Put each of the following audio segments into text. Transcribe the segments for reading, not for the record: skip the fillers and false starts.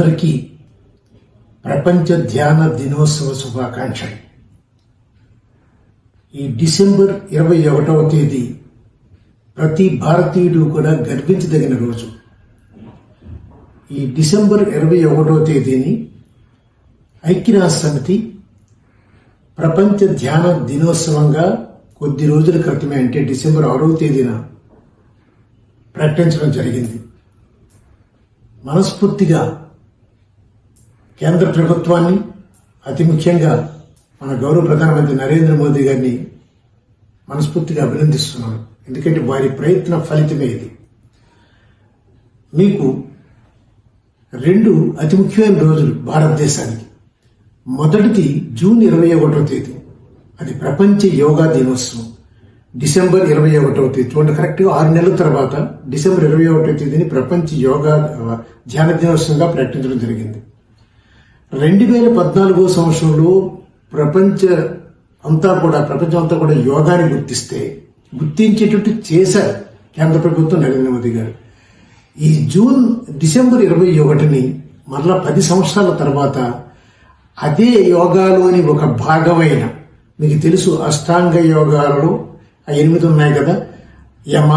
అందరికీ ప్రపంచ ధ్యాన దినోత్సవ శుభాకాంక్షలు. ఈ డిసెంబర్ 21వ తేదీ ప్రతి భారతీయుడు కూడా గర్వించదగిన రోజు. ఈ డిసెంబర్ 21వ తేదీని ఐక్యరాజ్య సమితి ప్రపంచ ధ్యాన దినోత్సవంగా కొద్ది రోజుల క్రితమే, అంటే డిసెంబర్ 6వ తేదీన ప్రకటించడం జరిగింది. మనస్ఫూర్తిగా కేంద్ర ప్రభుత్వాన్ని, అతి ముఖ్యంగా మన గౌరవ ప్రధానమంత్రి నరేంద్ర మోదీ గారిని మనస్ఫూర్తిగా అభినందిస్తున్నాను. ఎందుకంటే వారి ప్రయత్న ఫలితమే ఇది. మీకు రెండు అతి ముఖ్యమైన రోజులు భారతదేశానికి. మొదటిది జూన్ 21వ తేదీ, అది ప్రపంచ యోగా దినోత్సవం. డిసెంబర్ 21వ తేదీ, చూడండి, కరెక్ట్గా 6 నెలల తర్వాత డిసెంబర్ 21వ తేదీని ప్రపంచ యోగా ధ్యాన దినోత్సవంగా ప్రకటించడం జరిగింది. 2014 సంవత్సరంలో ప్రపంచం అంతా కూడా యోగాని గుర్తించేటట్టు చేశారు కేంద్ర ప్రభుత్వం, నరేంద్ర మోదీ గారు. ఈ డిసెంబర్ 21ని మరలా 10 సంవత్సరాల తర్వాత అదే యోగాలోని ఒక భాగమైన, మీకు తెలుసు అష్టాంగ యోగాలలో 8 ఉన్నాయి కదా, యమ,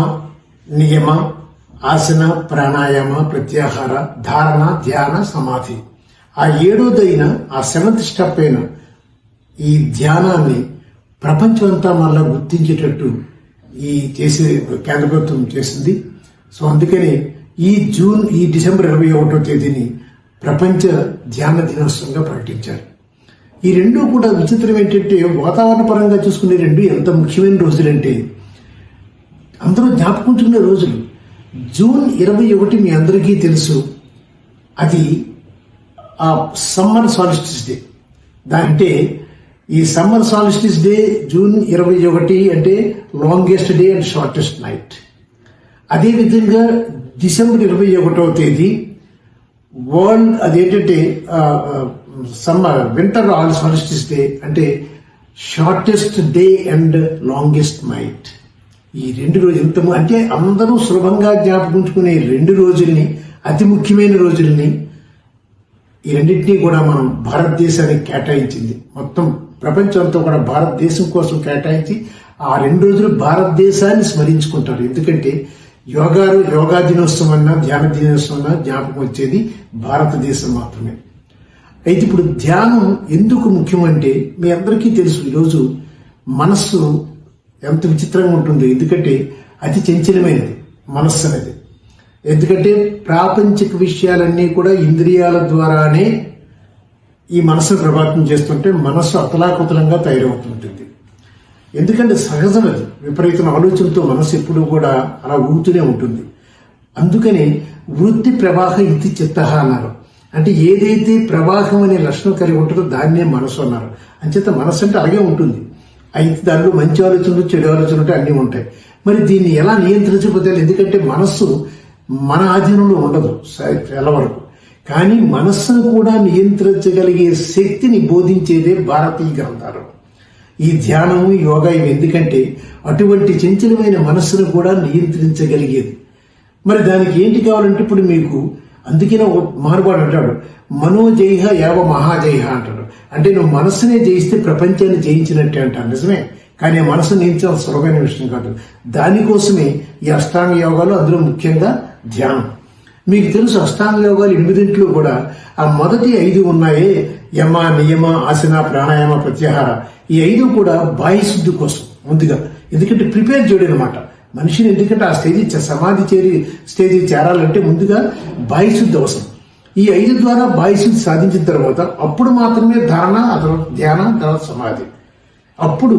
నియమ, ఆసన, ప్రాణాయామ, ప్రత్యాహార, ధారణ, ధ్యాన, సమాధి. ఆ 7వదైన, ఆ 7th స్టెప్ అయిన ఈ ధ్యానాన్ని ప్రపంచం అంతా మళ్ళా గుర్తించేటట్టు చేసే కేంద్ర ప్రభుత్వం చేసింది. సో అందుకని ఈ డిసెంబర్ 21వ తేదీని ప్రపంచ ధ్యాన దినోత్సవంగా ప్రకటించారు. ఈ రెండు కూడా విచిత్రం ఏంటంటే, వాతావరణ పరంగా చూసుకునే రెండు ఎంత ముఖ్యమైన రోజులంటే అందరూ జ్ఞాపకుంచుకునే రోజులు. జూన్ 21 మీ అందరికీ తెలుసు, అది ఆ సమ్మర్ సాలిస్టిస్ డే. అంటే ఈ సమ్మర్ సాలిస్టిస్ డే జూన్ 21 అంటే longest day and shortest night. అదేవిధంగా డిసెంబర్ 21వ తేదీ వరల్డ్, అదేంటంటే సమ్మర్ వింటర్ ఆల్ సాలిస్టిస్ డే, అంటే shortest day and longest night. ఈ రెండు రోజులు అంటే అందరూ సులభంగా జ్ఞాపకుంచుకునే రెండు రోజుల్ని, అతి ముఖ్యమైన రోజుల్ని, ఈ రెండింటినీ కూడా మనం భారతదేశానికి కేటాయించింది. మొత్తం ప్రపంచం అంతా కూడా భారతదేశం కోసం కేటాయించి ఆ 2 రోజులు భారతదేశాన్ని స్మరించుకుంటారు. ఎందుకంటే యోగా దినోత్సవం అన్నా, ధ్యాన దినోత్సవం అన్నా జ్ఞాపకం వచ్చేది భారతదేశం మాత్రమే. అయితే ఇప్పుడు ధ్యానం ఎందుకు ముఖ్యమంటే, మీ అందరికీ తెలుసు, ఈరోజు మనస్సు ఎంత విచిత్రంగా ఉంటుందో. ఎందుకంటే అతి చంచలమైనది మనస్సు అనేది. ఎందుకంటే ప్రాపంచిక విషయాలన్నీ కూడా ఇంద్రియాల ద్వారానే ఈ మనస్సును ప్రభావితం చేస్తుంటే మనస్సు అతలాకుతలంగా తయారవుతుంటుంది. ఎందుకంటే సహజం అది, విపరీతమైన ఆలోచనతో మనస్సు ఎప్పుడూ కూడా అలా ఊగుతూనే ఉంటుంది. అందుకని వృత్తి ప్రవాహ ఇది చిత్త అన్నారు. అంటే ఏదైతే ప్రవాహం అనే లక్షణం కలిగి ఉంటుందో దాన్నే మనసు అన్నారు. అంచేత మనస్సు అంటే అలాగే ఉంటుంది. అయితే దానిలో మంచి ఆలోచనలు, చెడు ఆలోచనలు అన్నీ ఉంటాయి. మరి దీన్ని ఎలా నియంత్రించకపోతే, ఎందుకంటే మనస్సు మన ఆధీనంలో ఉండదు చాలా వరకు. కానీ మనస్సును కూడా నియంత్రించగలిగే శక్తిని బోధించేదే భారతీయ గ్రంథాలు, ఈ ధ్యానము, యోగా. ఇవి ఎందుకంటే అటువంటి చంచలమైన మనస్సును కూడా నియంత్రించగలిగేది. మరి దానికి ఏంటి కావాలంటే, ఇప్పుడు మీకు అందుకే మహానుభావుడు అంటాడు, మనోజయ యావ మహాజయ అంటాడు. అంటే నువ్వు మనస్సునే జయిస్తే ప్రపంచాన్ని జయించినట్టే అంటారు. నిజమే, కానీ ఆ మనస్సును జయించడం సులభమైన విషయం కాదు. దానికోసమే ఈ అష్టాంగ యోగాలు, అందులో ముఖ్యంగా ధ్యానం. మీకు తెలుసు, అష్టాంగ యోగాలు 8 కూడా ఆ మొదటి 5 ఉన్నాయే, యమ, నియమ, ఆసన, ప్రాణాయామ, ప్రత్యాహార. ఈ 5 కూడా బాహ్యశుద్ధి కోసం ముందుగా, ఎందుకంటే ప్రిపేర్ చేయడం అనమాట మనిషిని. ఎందుకంటే ఆ సమాధి స్టేజీ చేరాలంటే ముందుగా బాహ్యశుద్ధి అవసరం. ఈ 5 ద్వారా బాహ్యశుద్ధి సాధించిన తర్వాత అప్పుడు మాత్రమే ధారణ, తర్వాత ధ్యానం, తర్వాత సమాధి. అప్పుడు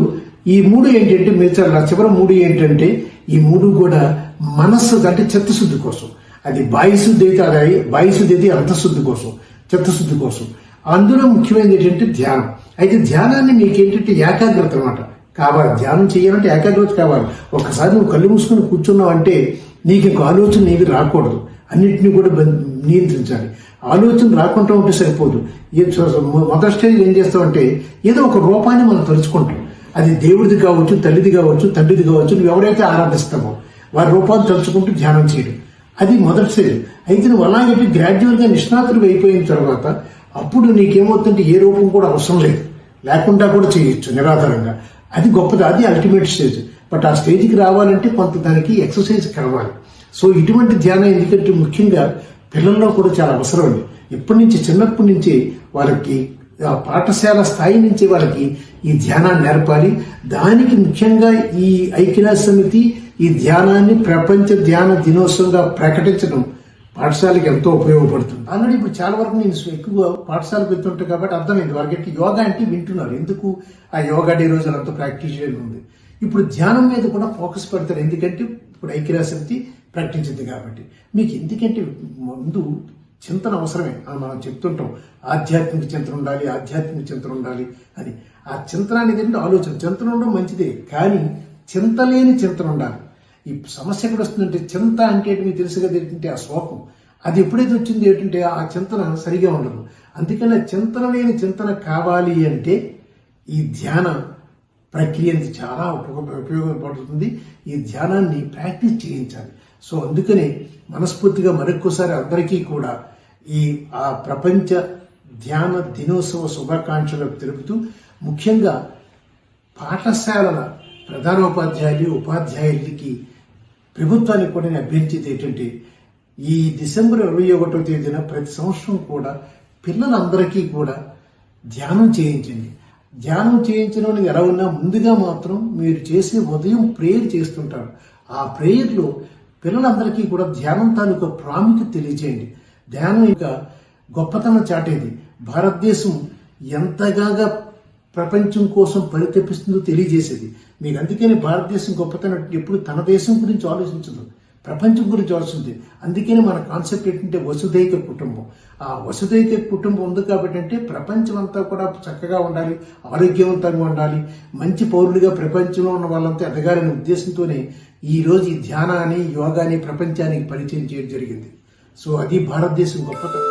ఈ 3 ఏంటంటే, మీరు చివరి 3 ఏంటంటే, ఈ 3 కూడా మనస్సు అంటే చిత్తశుద్ధి కోసం. అది బాహ్యశుద్ధి అయితే అది బాహ్యశుద్ధి అయితే అంతఃశుద్ధి కోసం, చిత్తశుద్ధి కోసం. అందులో ముఖ్యమైనది ఏంటంటే ధ్యానం. అయితే ధ్యానాన్ని మీకేంటంటే ఏకాగ్రత అనమాట కావాలి. ధ్యానం చేయాలంటే ఏకాగ్రత కావాలి. ఒక్కసారి నువ్వు కళ్ళు మూసుకొని కూర్చున్నావు అంటే నీకు ఇంకో ఆలోచన నీకు రాకూడదు. అన్నింటినీ కూడా నియంత్రించాలి. ఆలోచన రాకుండా ఉంటే సరిపోదు. మొదటి స్టేజ్ ఏం చేస్తామంటే, ఏదో ఒక రూపాన్ని మనం తలుచుకుంటాం. అది దేవుడిది కావచ్చు, తల్లిది కావచ్చు, తండ్రిది కావచ్చు, నువ్వు ఎవరైతే ఆరాధిస్తామో వారి రూపాన్ని తలుచుకుంటూ ధ్యానం చేయడం. అది మొదటి స్టేజ్. అయితే నువ్వు అలాగే గ్రాడ్యువల్ గా నిష్ణాతుడు అయిపోయిన తర్వాత అప్పుడు నీకేమవుతుంటే ఏ రూపం కూడా అవసరం లేదు, లేకుండా కూడా చేయొచ్చు నిరాధారంగా. అది గొప్పది, అది అల్టిమేట్ స్టేజ్. బట్ ఆ స్టేజ్కి రావాలంటే కొంత దానికి ఎక్సర్సైజ్ కావాలి. సో ఇటువంటి ధ్యానం ఎందుకంటే ముఖ్యంగా పిల్లల్లో కూడా చాలా అవసరం అండి. చిన్నప్పటి నుంచి వాళ్ళకి పాఠశాల స్థాయి నుంచి వాళ్ళకి ఈ ధ్యానాన్ని నేర్పాలి. దానికి ముఖ్యంగా ఈ ఐక్యరాజ్య సమితి ఈ ధ్యానాన్ని ప్రపంచ ధ్యాన దినోత్సవంగా ప్రకటించడం పాఠశాలకు ఎంతో ఉపయోగపడుతుంది. ఆల్రెడీ ఇప్పుడు చాలా వరకు నేను ఎక్కువ పాఠశాలకు వెళ్తుంటాను కాబట్టి అర్థమైంది వాళ్ళకి యోగా అంటే వింటున్నారు. ఎందుకు ఆ యోగా డే రోజు అంతా ప్రాక్టీస్ చేయడం ఉంది. ఇప్పుడు ధ్యానం మీద కూడా ఫోకస్ పెడతారు, ఎందుకంటే ఇప్పుడు ఐక్యరాజ్య సమితి ప్రకటించింది కాబట్టి. మీకు ఎందుకంటే ముందు చింతన అవసరమే అని మనం చెప్తుంటాం. ఆధ్యాత్మిక చింతన ఉండాలి, ఆధ్యాత్మిక చింతన ఉండాలి అని. ఆ చింతన అనేది ఏంటంటే ఆలోచన. చింతన ఉండడం మంచిదే, కానీ చింతలేని చింతన ఉండాలి. ఈ సమస్య ఎక్కడ వస్తుందంటే చింత అంటే మీకు తెలుసు కదా ఏంటంటే ఆ శోకం. అది ఎప్పుడైతే వచ్చింది ఏంటంటే ఆ చింతన సరిగా ఉండదు. అందుకని చింతన లేని చింతన కావాలి అంటే ఈ ధ్యాన ప్రక్రియ చాలా ఉపయోగపడుతుంది. ఈ ధ్యానాన్ని ప్రాక్టీస్ చేయించాలి. సో అందుకనే మనస్ఫూర్తిగా మరొక్కసారి అందరికీ కూడా ఆ ప్రపంచ ధ్యాన దినోత్సవ శుభాకాంక్షలు తెలుపుతూ, ముఖ్యంగా పాఠశాలల ప్రధానోపాధ్యాయులు ఉపాధ్యాయులకి ప్రభుత్వానికి కూడా నేను అభ్యర్థించేది ఏంటంటే ఈ డిసెంబర్ 21వ తేదీన ప్రతి సంవత్సరం కూడా పిల్లలందరికీ కూడా ధ్యానం చేయించండి. ధ్యానం చేయించడం అనేది ఎలా ఉన్నా ముందుగా మాత్రం మీరు చేసే ఉదయం ప్రేయర్ చేస్తుంటారు. ఆ ప్రేయర్లో పిల్లలందరికీ కూడా ధ్యానం తాలూకా ప్రాముఖ్యత తెలియజేయండి. ధ్యానం యొక్క గొప్పతనం చాటేది. భారతదేశం ఎంతగా ప్రపంచం కోసం పరితపిస్తుందో తెలియజేసేది మీకు. అందుకని భారతదేశం గొప్పతనం ఎప్పుడు తన దేశం గురించి ఆలోచించదు, ప్రపంచం గురించి ఆలోచించింది. అందుకని మన కాన్సెప్ట్ ఏంటంటే వసుదైక కుటుంబం. ఆ వసుదైక కుటుంబం ఉంది కాబట్టి అంటే ప్రపంచం అంతా కూడా చక్కగా ఉండాలి, ఆరోగ్యవంతంగా ఉండాలి, మంచి పౌరులుగా ప్రపంచంలో ఉన్న వాళ్ళంతా ఎదగాలనే ఉద్దేశంతోనే ఈ రోజు ఈ ధ్యానాన్ని యోగాని ప్రపంచానికి పరిచయం చేయడం జరిగింది. సో అది భారతదేశం గొప్పతనం.